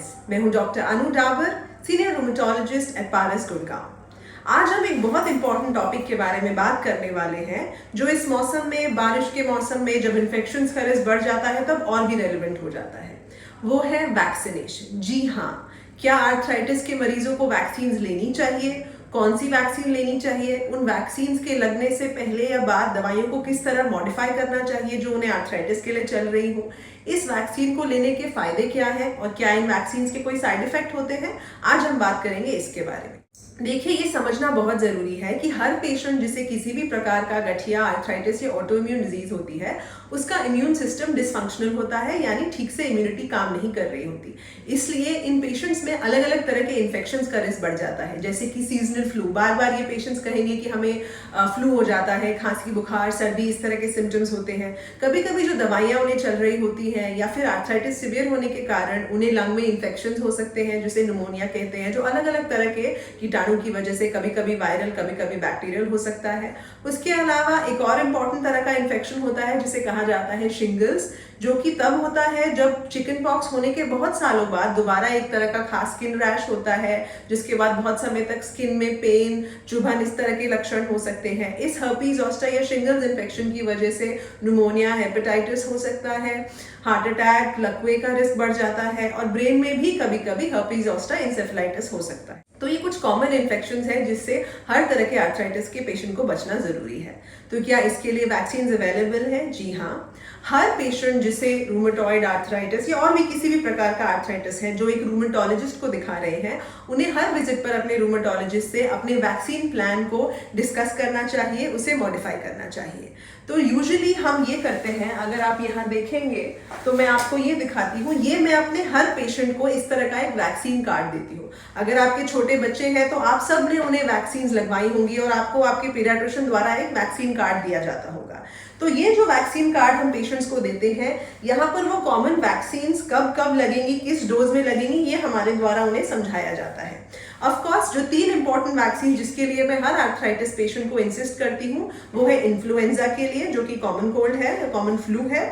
Wellness. मैं हूं doctor अनु Dabur, senior rheumatologist eight पारस गुड़गांव। आज हम एक बहुत इंपॉर्टेंट टॉपिक के बारे में बात करने वाले हैं जो इस मौसम में, बारिश के मौसम में जब इन्फेक्शंस का रिस्क बढ़ जाता है तब और भी रेलिवेंट हो जाता है। वो है वैक्सीनेशन। जी हाँ, क्या आर्थराइटिस के मरीजों को वैक्सीन लेनी चाहिए? कौन सी वैक्सीन लेनी चाहिए? उन वैक्सीन के लगने से पहले या बाद दवाइयों को किस तरह मॉडिफाई करना चाहिए जो उन्हें आर्थराइटिस के लिए चल रही हो? इस वैक्सीन को लेने के फायदे क्या हैं और क्या इन वैक्सीन के कोई साइड इफेक्ट होते हैं? आज हम बात करेंगे इसके बारे में। देखिए, ये समझना बहुत जरूरी है कि हर पेशेंट जिसे किसी भी प्रकार का गठिया, आर्थराइटिस या ऑटोइम्यून डिजीज होती है, उसका इम्यून सिस्टम डिसफंक्शनल होता है, यानी ठीक से इम्यूनिटी काम नहीं कर रही होती। इसलिए इन पेशेंट्स में अलग अलग तरह के इन्फेक्शंस का रिस्क बढ़ जाता है, जैसे कि सीजनल फ्लू। बार बार ये पेशेंट्स कहेंगे कि हमें फ्लू हो जाता है, खांसी, बुखार, सर्दी, इस तरह के सिम्टम्स होते हैं। कभी कभी जो दवाइयाँ उन्हें चल रही होती हैं या फिर आर्थराइटिस सिवियर होने के कारण उन्हें लंग में इन्फेक्शंस हो सकते हैं, जिसे निमोनिया कहते हैं, जो अलग अलग तरह के कीटाणु की वजह से, कभी कभी वायरल, कभी कभी बैक्टीरियल हो सकता है। उसके अलावा एक और इम्पॉर्टेंट तरह का इन्फेक्शन होता है जिसे कहा जाता है शिंगल्स, जो कि तब होता है जब चिकन पॉक्स होने के बहुत सालों बाद दोबारा एक तरह का खास स्किन रैश होता है, जिसके बाद बहुत समय तक स्किन में पेन, चुभन, इस तरह के लक्षण हो सकते हैं। इस हर्पीज जोस्टर या शिंगल्स इन्फेक्शन की वजह से निमोनिया, हेपेटाइटिस हो सकता है, हार्ट अटैक, लकवे का रिस्क बढ़ जाता है और ब्रेन में भी कभी कभी हर्पीज जोस्टर इंसेफेलाइटिस हो सकता है। तो ये कुछ कॉमन इन्फेक्शंस हैं जिससे हर तरह के आर्थराइटिस के पेशेंट को बचना जरूरी है। तो क्या इसके लिए वैक्सीन अवेलेबल है? जी हाँ। हर पेशेंट जिसे रूमेटॉइड आर्थराइटिस या और भी किसी भी प्रकार का आर्थराइटिस है, जो एक रूमेटोलॉजिस्ट को दिखा रहे हैं, उन्हें हर विजिट पर अपने रूमेटोलॉजिस्ट से अपने वैक्सीन प्लान को डिस्कस करना चाहिए, उसे मॉडिफाई करना चाहिए। तो यूजुअली हम ये करते हैं, अगर आप यहाँ देखेंगे तो मैं आपको ये दिखाती हूँ, ये मैं अपने हर पेशेंट को इस तरह का एक वैक्सीन कार्ड देती हूँ। अगर आपके छोटे बच्चे हैं तो आप सब ने उन्हें वैक्सीन लगवाई होंगी और आपको आपके पीडियाट्रिशियन द्वारा एक वैक्सीन कार्ड दिया जाता होगा। तो ये जो वैक्सीन कार्ड हम पेशेंट्स को देते हैं, यहाँ पर वो कॉमन वैक्सीन्स कब कब लगेंगी, किस डोज में लगेंगी, ये हमारे द्वारा उन्हें समझाया जाता है। ऑफ कोर्स जो 3 इंपॉर्टेंट वैक्सीन जिसके लिए मैं हर आर्थराइटिस पेशेंट को इंसिस्ट करती हूँ, वो है इन्फ्लुएंजा के लिए, जो कि कॉमन कोल्ड है, कॉमन फ्लू है।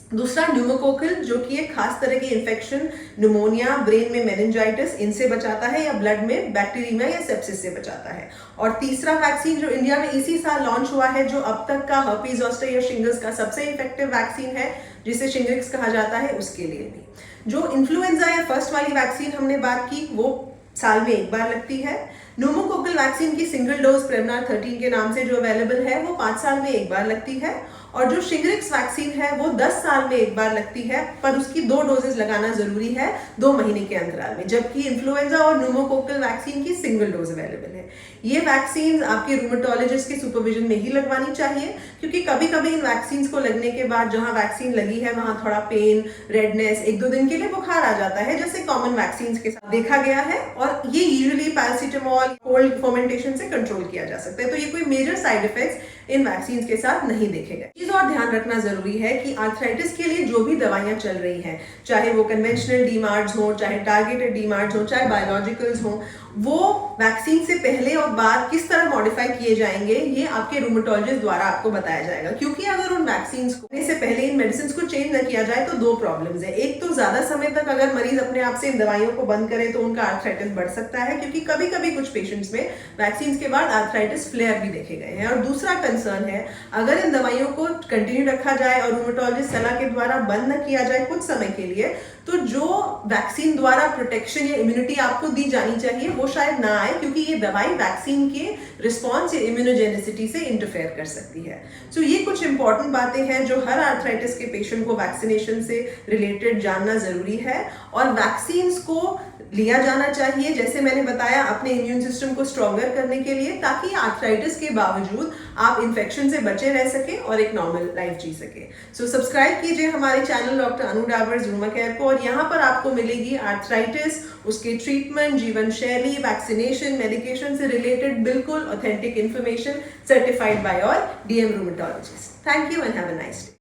दूसरा न्यूमोकोकल, जो कि एक खास तरह की इन्फेक्शन, निमोनिया, ब्रेन में मेनिंजाइटिस, इनसे बचाता है, या ब्लड में बैक्टीरिया या सेप्सिस से बचाता है। और तीसरा वैक्सीन जो इंडिया में इसी साल लॉन्च हुआ है, जो अब तक का हर्पीज जोस्टर या शिंगल्स का सबसे इफेक्टिव वैक्सीन है, जिसे शिंग्रिक्स कहा जाता है, उसके लिए भी। जो इन्फ्लुएंजा या फर्स्ट वाली वैक्सीन हमने बात की, वो साल में एक बार लगती है। न्यूमोकोकल वैक्सीन की सिंगल डोज प्रेवनार 13 के नाम से जो अवेलेबल है, वो 5 साल में एक बार लगती है। और जो शिंग्रिक्स वैक्सीन है वो 10 साल में एक बार लगती है, पर उसकी 2 डोजेस लगाना जरूरी है 2 महीने के अंतराल में, जबकि इन्फ्लुएंजा और न्यूमोकोकल वैक्सीन की सिंगल डोज अवेलेबल है। ये वैक्सीन आपके रूमेटोलॉजिस्ट के सुपरविजन में ही लगवानी चाहिए, क्योंकि कभी कभी इन वैक्सीन को लगने के बाद जहां वैक्सीन लगी है वहां थोड़ा पेन, रेडनेस, 1-2 दिन के लिए बुखार आ जाता है, जैसे कॉमन वैक्सीन के साथ देखा गया है, और ये यूजुअली पैरासीटामोल, कोल्ड फर्मेंटेशन से कंट्रोल किया जा सकता है। तो ये कोई major side effects in vaccine के साथ नहीं देखे गए। चीज और ध्यान रखना जरूरी है कि आर्थराइटिस के लिए जो भी दवाइयां चल रही हैं, चाहे वो कन्वेंशनल डीमार्ड्स हो, चाहे टारगेटेड डीमार्ड्स हो, चाहे बायोलॉजिकल्स हो, वो वैक्सीन से पहले और बाद किस तरह मॉडिफाई किए जाएंगे, ये आपके रूमेटोलॉजिस्ट द्वारा आपको बताया जाएगा। क्योंकि अगर उन वैक्सीन को से पहले इन मेडिसिन को चेंज न किया जाए तो 2 प्रॉब्लम्स है। एक तो ज्यादा समय तक अगर मरीज अपने आप से इन दवाइयों को बंद करे तो उनका आर्थराइटिस बढ़ सकता है, क्योंकि कभी कभी कुछ पेशेंट्स में वैक्सीन के बाद आर्थराइटिस फ्लेयर भी देखे गए हैं। और दूसरा कंसर्न है, अगर इन दवाइयों को कंटिन्यू रखा जाए और रूमेटोलॉजिस्ट सलाह के द्वारा बंद न किया जाए कुछ समय के लिए, तो जो वैक्सीन द्वारा प्रोटेक्शन या इम्यूनिटी आपको दी जानी चाहिए वो शायद ना आए, क्योंकि ये दवाई वैक्सीन के रिस्पॉन्स या इम्यूनोजेनिसिटी से इंटरफेयर कर सकती है। सो ये कुछ इंपॉर्टेंट बातें हैं जो हर आर्थराइटिस के पेशेंट को वैक्सीनेशन से रिलेटेड जानना जरूरी है। और वैक्सीन को लिया जाना चाहिए, जैसे मैंने बताया, अपने इम्यून सिस्टम को स्ट्रॉन्गर करने के लिए, ताकि आर्थराइटिस के बावजूद आप इन्फेक्शन से बचे रह सके और एक नॉर्मल लाइफ जी सके। सो सब्सक्राइब कीजिए हमारे चैनल डॉक्टर अनु डाबर रूमा केयर को, और यहाँ पर आपको मिलेगी आर्थराइटिस, उसके ट्रीटमेंट, जीवन शैली, वैक्सीनेशन, मेडिकेशन से रिलेटेड बिल्कुल ऑथेंटिक इन्फॉर्मेशन सर्टिफाइड बाय और DM rheumatologist. Thank you and have a nice day.